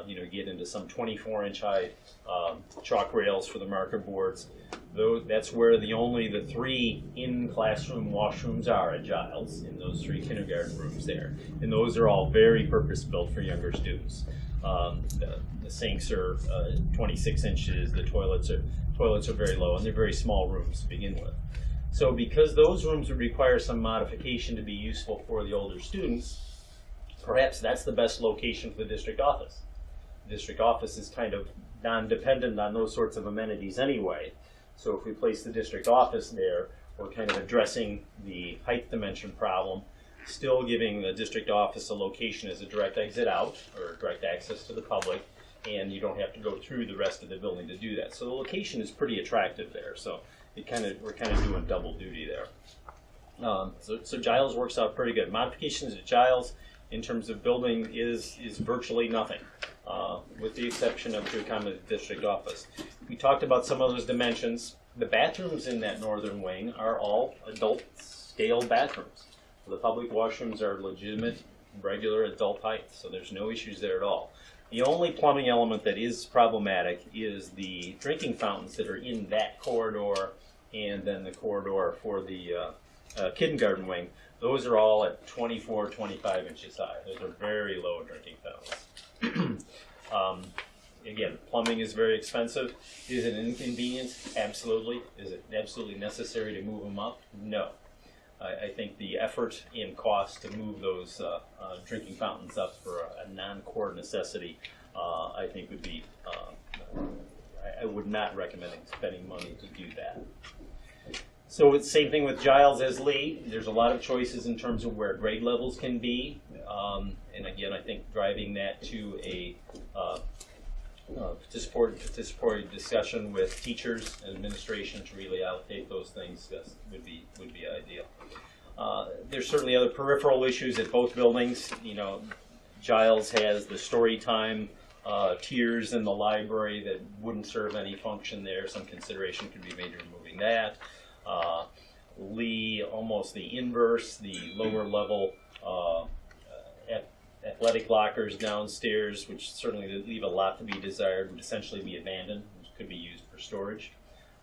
get into some 24-inch high chalk rails for the marker boards. That's where the 3 in-classroom washrooms are at Giles, in those 3 kindergarten rooms there. And those are all very purpose-built for younger students. The sinks are 26 inches, the toilets are very low, and they're very small rooms to begin with. So because those rooms would require some modification to be useful for the older students, perhaps that's the best location for the district office. The district office is kind of non-dependent on those sorts of amenities anyway. So if we place the district office there, we're kind of addressing the height dimension problem, still giving the district office a location as a direct exit out, or direct access to the public, and you don't have to go through the rest of the building to do that. So the location is pretty attractive there. So we're kind of doing double duty there. So Giles works out pretty good. Modifications at Giles in terms of building is virtually nothing, with the exception of to accommodate the district office. We talked about some of those dimensions. The bathrooms in that northern wing are all adult scale bathrooms. The public washrooms are legitimate, regular adult height, so there's no issues there at all. The only plumbing element that is problematic is the drinking fountains that are in that corridor and then the corridor for the kindergarten wing. Those are all at 24, 25 inches high. Those are very low drinking fountains. Again, plumbing is very expensive. Is it an inconvenience? Absolutely. Is it absolutely necessary to move them up? No. I think the effort and cost to move those drinking fountains up for a non-core necessity, I think would be, I would not recommend spending money to do that. So it's the same thing with Giles as Lee. There's a lot of choices in terms of where grade levels can be. And again, I think driving that to a participatory discussion with teachers and administration to really allocate those things would be ideal. There's certainly other peripheral issues at both buildings. Giles has the story time tiers in the library that wouldn't serve any function there. Some consideration could be made to removing that. Lee, almost the inverse, the lower level athletic lockers downstairs, which certainly leave a lot to be desired, would essentially be abandoned, which could be used for storage.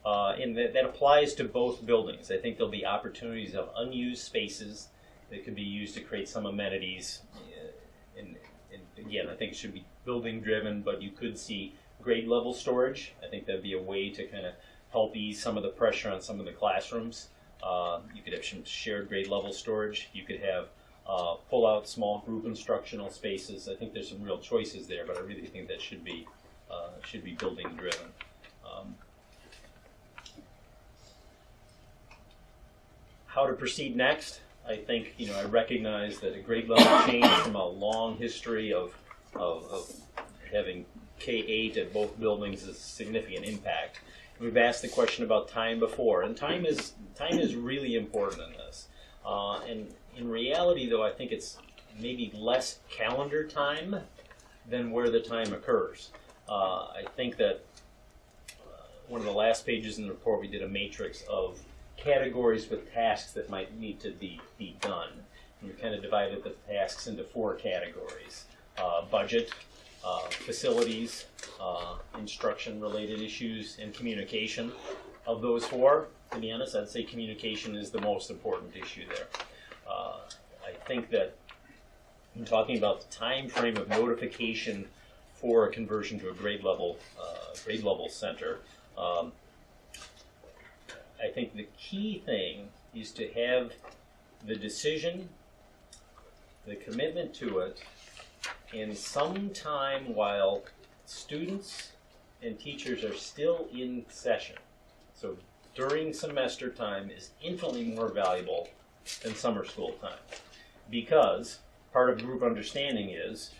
And that applies to both buildings. I think there'll be opportunities of unused spaces that could be used to create some amenities. And again, I think it should be building driven, but you could see grade level storage. I think that'd be a way to kind of help ease some of the pressure on some of the classrooms. You could have some shared grade level storage. You could have pull out small group instructional spaces. I think there's some real choices there, but I really think that should be building driven. How to proceed next? I think I recognize that a grade level change from a long history of having K-8 at both buildings is a significant impact. We've asked the question about time before, and time is really important in this. And in reality, though, I think it's maybe less calendar time than where the time occurs. I think that one of the last pages in the report, we did a matrix of categories with tasks that might need to be done. And we kind of divided the tasks into 4 categories. Budget, facilities, instruction-related issues, and communication. Of those 4, to be honest, I'd say communication is the most important issue there. I think that in talking about the time frame of notification for a conversion to a grade level center, I think the key thing is to have the decision, the commitment to it, and some time while students and teachers are still in session. So during semester time is infinitely more valuable than summer school time, because part of group understanding is,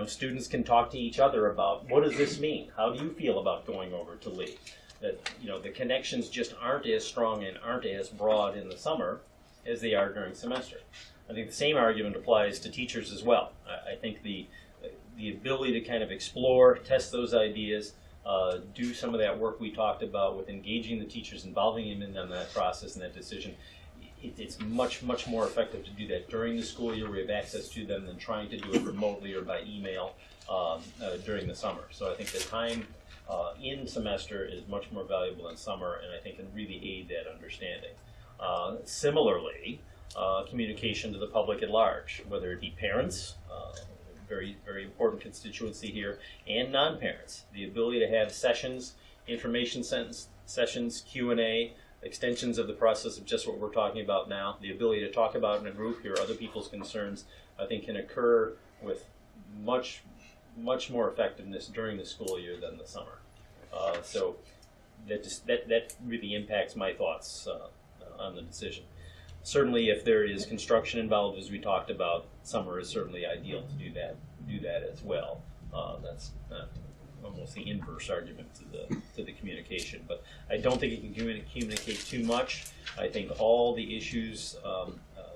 students can talk to each other about, what does this mean? How do you feel about going over to Lee? That, the connections just aren't as strong and aren't as broad in the summer as they are during semester. I think the same argument applies to teachers as well. I think the ability to kind of explore, test those ideas, do some of that work we talked about with engaging the teachers, involving them in that process and that decision it's much more effective to do that during the school year. We have access to them than trying to do it remotely or by email during the summer. So I think the time in semester is much more valuable than summer, and I think can really aid that understanding. Similarly, communication to the public at large, whether it be parents, very important constituency here, and non-parents. The ability to have sessions, information sessions, Q&A, extensions of the process of just what we're talking about now, the ability to talk about in a group, hear other people's concerns, I think can occur with much more effectiveness during the school year than the summer. So that really impacts my thoughts on the decision. Certainly, if there is construction involved, as we talked about, summer is certainly ideal to do that as well. That's almost the inverse argument to the communication. But I don't think you can communicate too much. I think all the issues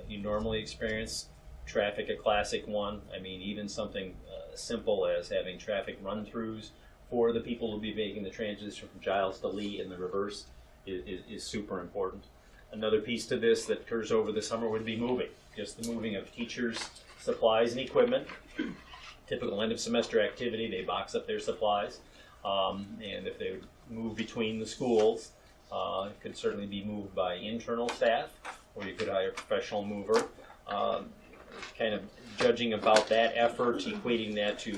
you normally experience, traffic a classic one. I mean, even something simple as having traffic run-throughs for the people who will be making the transition from Giles to Lee in the reverse is super important. Another piece to this that occurs over the summer would be moving. Just the moving of teachers' supplies and equipment. Typical end of semester activity, they box up their supplies. And if they move between the schools, it could certainly be moved by internal staff, or you could hire a professional mover. Kind of judging about that effort, equating that to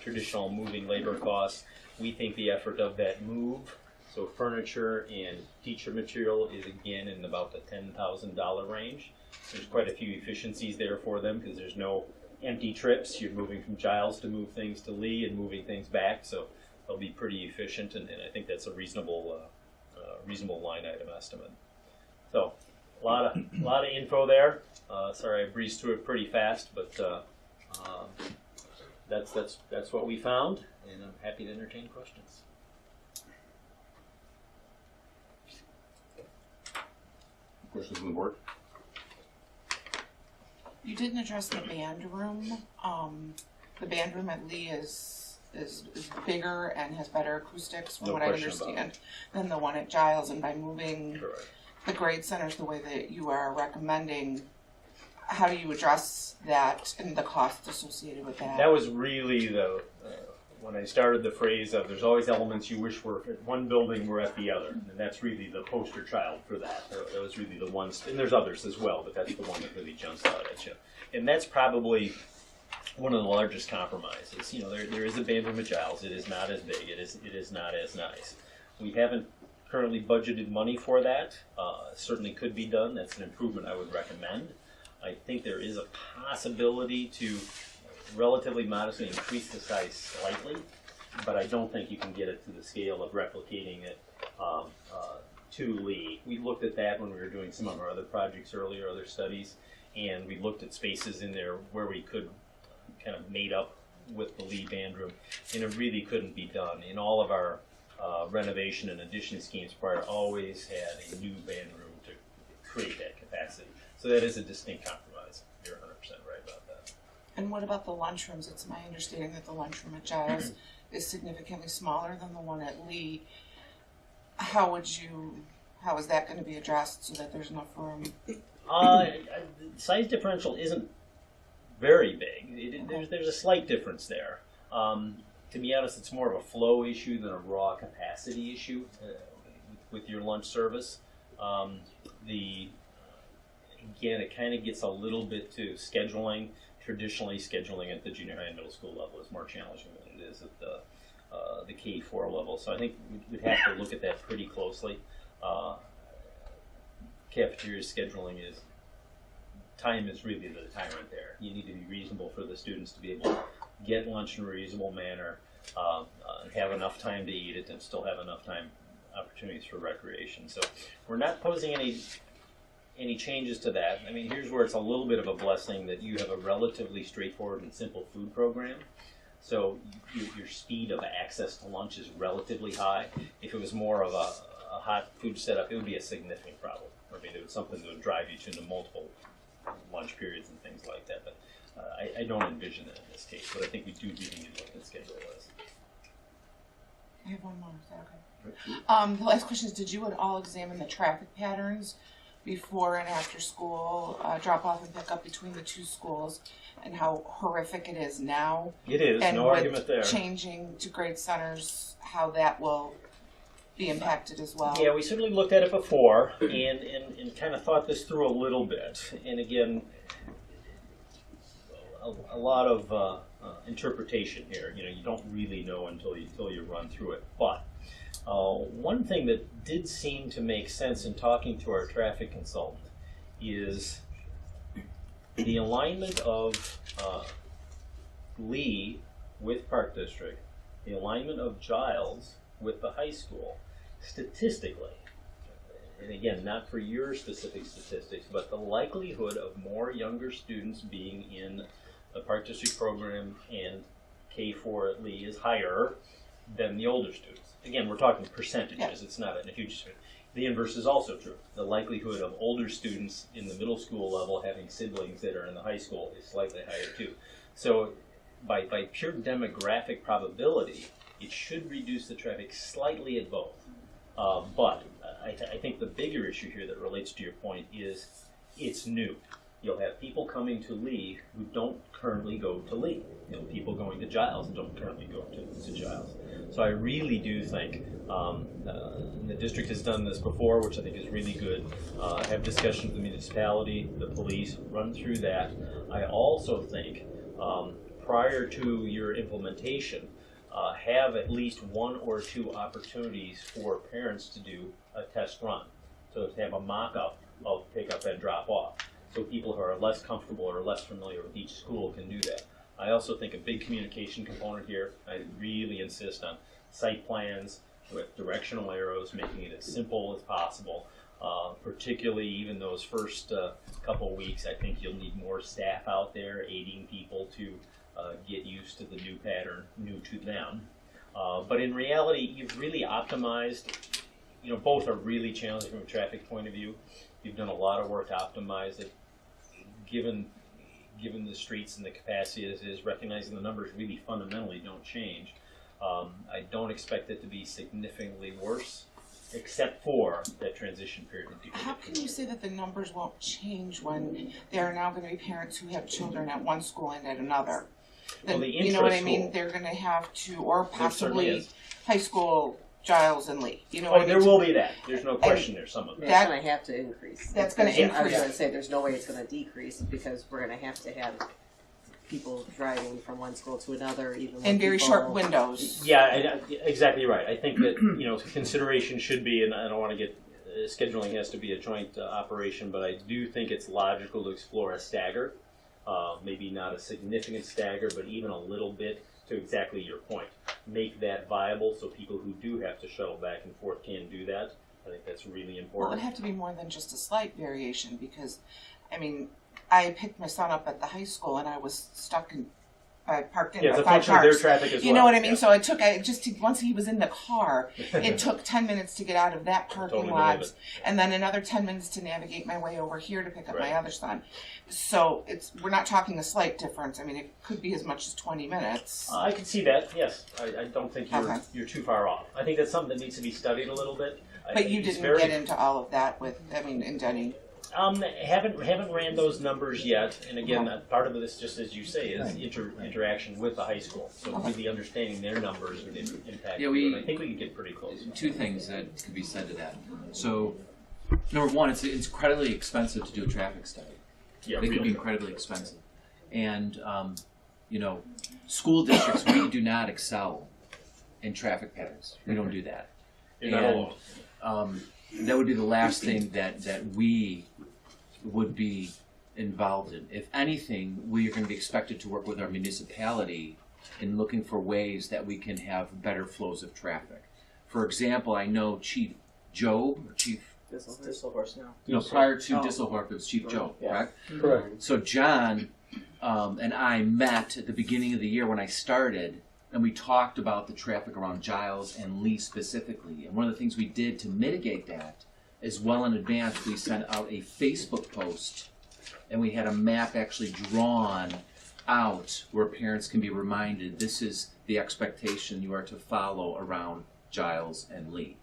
traditional moving labor costs, we think the effort of that move, so furniture and teacher material, is again in about the $10,000 range. There's quite a few efficiencies there for them because there's no empty trips. You're moving from Giles to move things to Lee and moving things back, so they'll be pretty efficient, and I think that's a reasonable line item estimate. So a lot of info there. Sorry, I breezed through it pretty fast, but that's what we found, and I'm happy to entertain questions. Questions from the board? You didn't address the band room. The band room at Lee is bigger and has better acoustics, from what I understand, than the one at Giles. And by moving the grade centers the way that you are recommending, how do you address that and the costs associated with that? That was really when I started the phrase of there's always elements you wish were at one building were at the other, and that's really the poster child for that. That was really the one, and there's others as well, but that's the one that really jumps out at you. And that's probably one of the largest compromises. You know, there is a band room at Giles. It is not as big. It is not as nice. We haven't currently budgeted money for that. Certainly could be done. That's an improvement I would recommend. I think there is a possibility to relatively modestly increase the size slightly, but I don't think you can get it to the scale of replicating it to Lee. We looked at that when we were doing some of our other projects earlier, other studies, and we looked at spaces in there where we could kind of mate up with the Lee band room, and it really couldn't be done. In all of our renovation and addition schemes prior, always had a new band room to create that capacity. So that is a distinct compromise. You're 100% right about that. And what about the lunchrooms? It's my understanding that the lunchroom at Giles is significantly smaller than the one at Lee. How is that going to be addressed so that there's enough room? Size differential isn't very big. There's a slight difference there. To be honest, it's more of a flow issue than a raw capacity issue with your lunch service. Again, it kind of gets a little bit to scheduling. Traditionally, scheduling at the junior high and middle school level is more challenging than it is at the K-4 level. So I think we'd have to look at that pretty closely. Cafeteria scheduling time is really the tyrant there. You need to be reasonable for the students to be able to get lunch in a reasonable manner, have enough time to eat it, and still have enough opportunities for recreation. So we're not posing any changes to that. I mean, here's where it's a little bit of a blessing that you have a relatively straightforward and simple food program. So your speed of access to lunch is relatively high. If it was more of a hot food setup, it would be a significant problem. I mean, it was something that would drive you to into multiple lunch periods and things like that. But I don't envision that in this case. But I think we do really need to look at schedule as. I have one more. Is that okay? The last question is, did you at all examine the traffic patterns before and after school, drop off and pick up between the two schools, and how horrific it is now. It is, And no argument there. changing to grade centers, how that will be impacted as well. Yeah, we certainly looked at it before and kind of thought this through a little bit. And again, a lot of interpretation here. You know, you don't really know until you run through it. But one thing that did seem to make sense in talking to our traffic consultant is the alignment of Lee with Park District, the alignment of Giles with the high school. Statistically, and again, not for your specific statistics, but the likelihood of more younger students being in the Park District program and K4 at Lee is higher than the older students. Again, we're talking percentages. Yeah. It's not a huge difference. The inverse is also true. The likelihood of older students in the middle school level having siblings that are in the high school is slightly higher too. So by pure demographic probability, it should reduce the traffic slightly at both. But I think the bigger issue here that relates to your point is it's new. You'll have people coming to Lee who don't currently go to Lee. You'll have people going to Giles who don't currently go to Giles. So I really do think the district has done this before, which I think is really good. Have discussions with the municipality, the police, run through that. I also think prior to your implementation, have at least one or two opportunities for parents to do a test run. So to have a mock-up of pick-up and drop-off. So people who are less comfortable or less familiar with each school can do that. I also think a big communication component here, I really insist on site plans with directional arrows, making it as simple as possible. Particularly even those first couple weeks, I think you'll need more staff out there aiding people to get used to the new pattern, new to them. But in reality, you've really optimized, you know, both are really challenging from a traffic point of view. You've done a lot of work to optimize it, given the streets and the capacity as is, recognizing the numbers really fundamentally don't change. I don't expect it to be significantly worse, except for that transition period. When people How can you say that the numbers won't change when there are now going to be parents who have children at one school and at another? Then, Well, the you know what I mean? intra-school. They're going to have to, or There certainly possibly is. high school, Giles and Lee. You know what I Oh, mean? there will be that. There's no question there's some of that. That- It's going to have to increase. That's gonna I was increase. going to say there's no way it's going to decrease because we're going to have people driving from one school to another, even In when very people- short windows. Yeah, exactly right. I think that, you know, consideration should be, and I don't want to get, scheduling has to be a joint operation, but I do think it's logical to explore a stagger. Maybe not a significant stagger, but even a little bit, to exactly your point. Make that viable so people who do have to shuttle back and forth can do that. I think that's really Well, it important. would have to be more than just a slight variation because, I mean, I picked my son up at the high school and I was stuck in, I parked in Yeah, it's by a 5 function of their cars. traffic as well. You know what I mean? Yeah. So it took, once he was in the car, it took 10 minutes to get out of that parking Totally lot, believe it. and then another 10 minutes to navigate my way over here to pick up Right. my other son. So we're not talking a slight difference. I mean, it could be as much as 20 minutes. I can see that, yes. I don't think Okay. you're too far off. I think that's something that needs to be studied a little bit. But you It's didn't very- get into all of that with, I mean, in Denny. Haven't ran those numbers yet, and again, Okay. part of this, just as you say, is interaction with the high school. So Okay. really understanding their numbers would impact. Yeah, you, we- and I think we can get pretty close. Two things that could be said to that. So, number one, it's incredibly expensive to do a traffic study. Yeah, It could really. be incredibly expensive. And, you know, school districts, we do not excel in traffic patterns. We don't do that. You're not alone. That would be the last thing that we would be involved in. If anything, we are going to be expected to work with our municipality in looking for ways that we can have better flows of traffic. For example, I know Chief Joe, or Chief, Disselhorse now. no, prior to Oh. Disselhorst, it was Chief Joe, Yeah. correct? Correct. So John and I met at the beginning of the year when I started, and we talked about the traffic around Giles and Lee specifically. And one of the things we did to mitigate that is well in advance, we sent out a Facebook post, and we had a map actually drawn out where parents can be reminded this is the expectation you are to follow around Giles and Lee.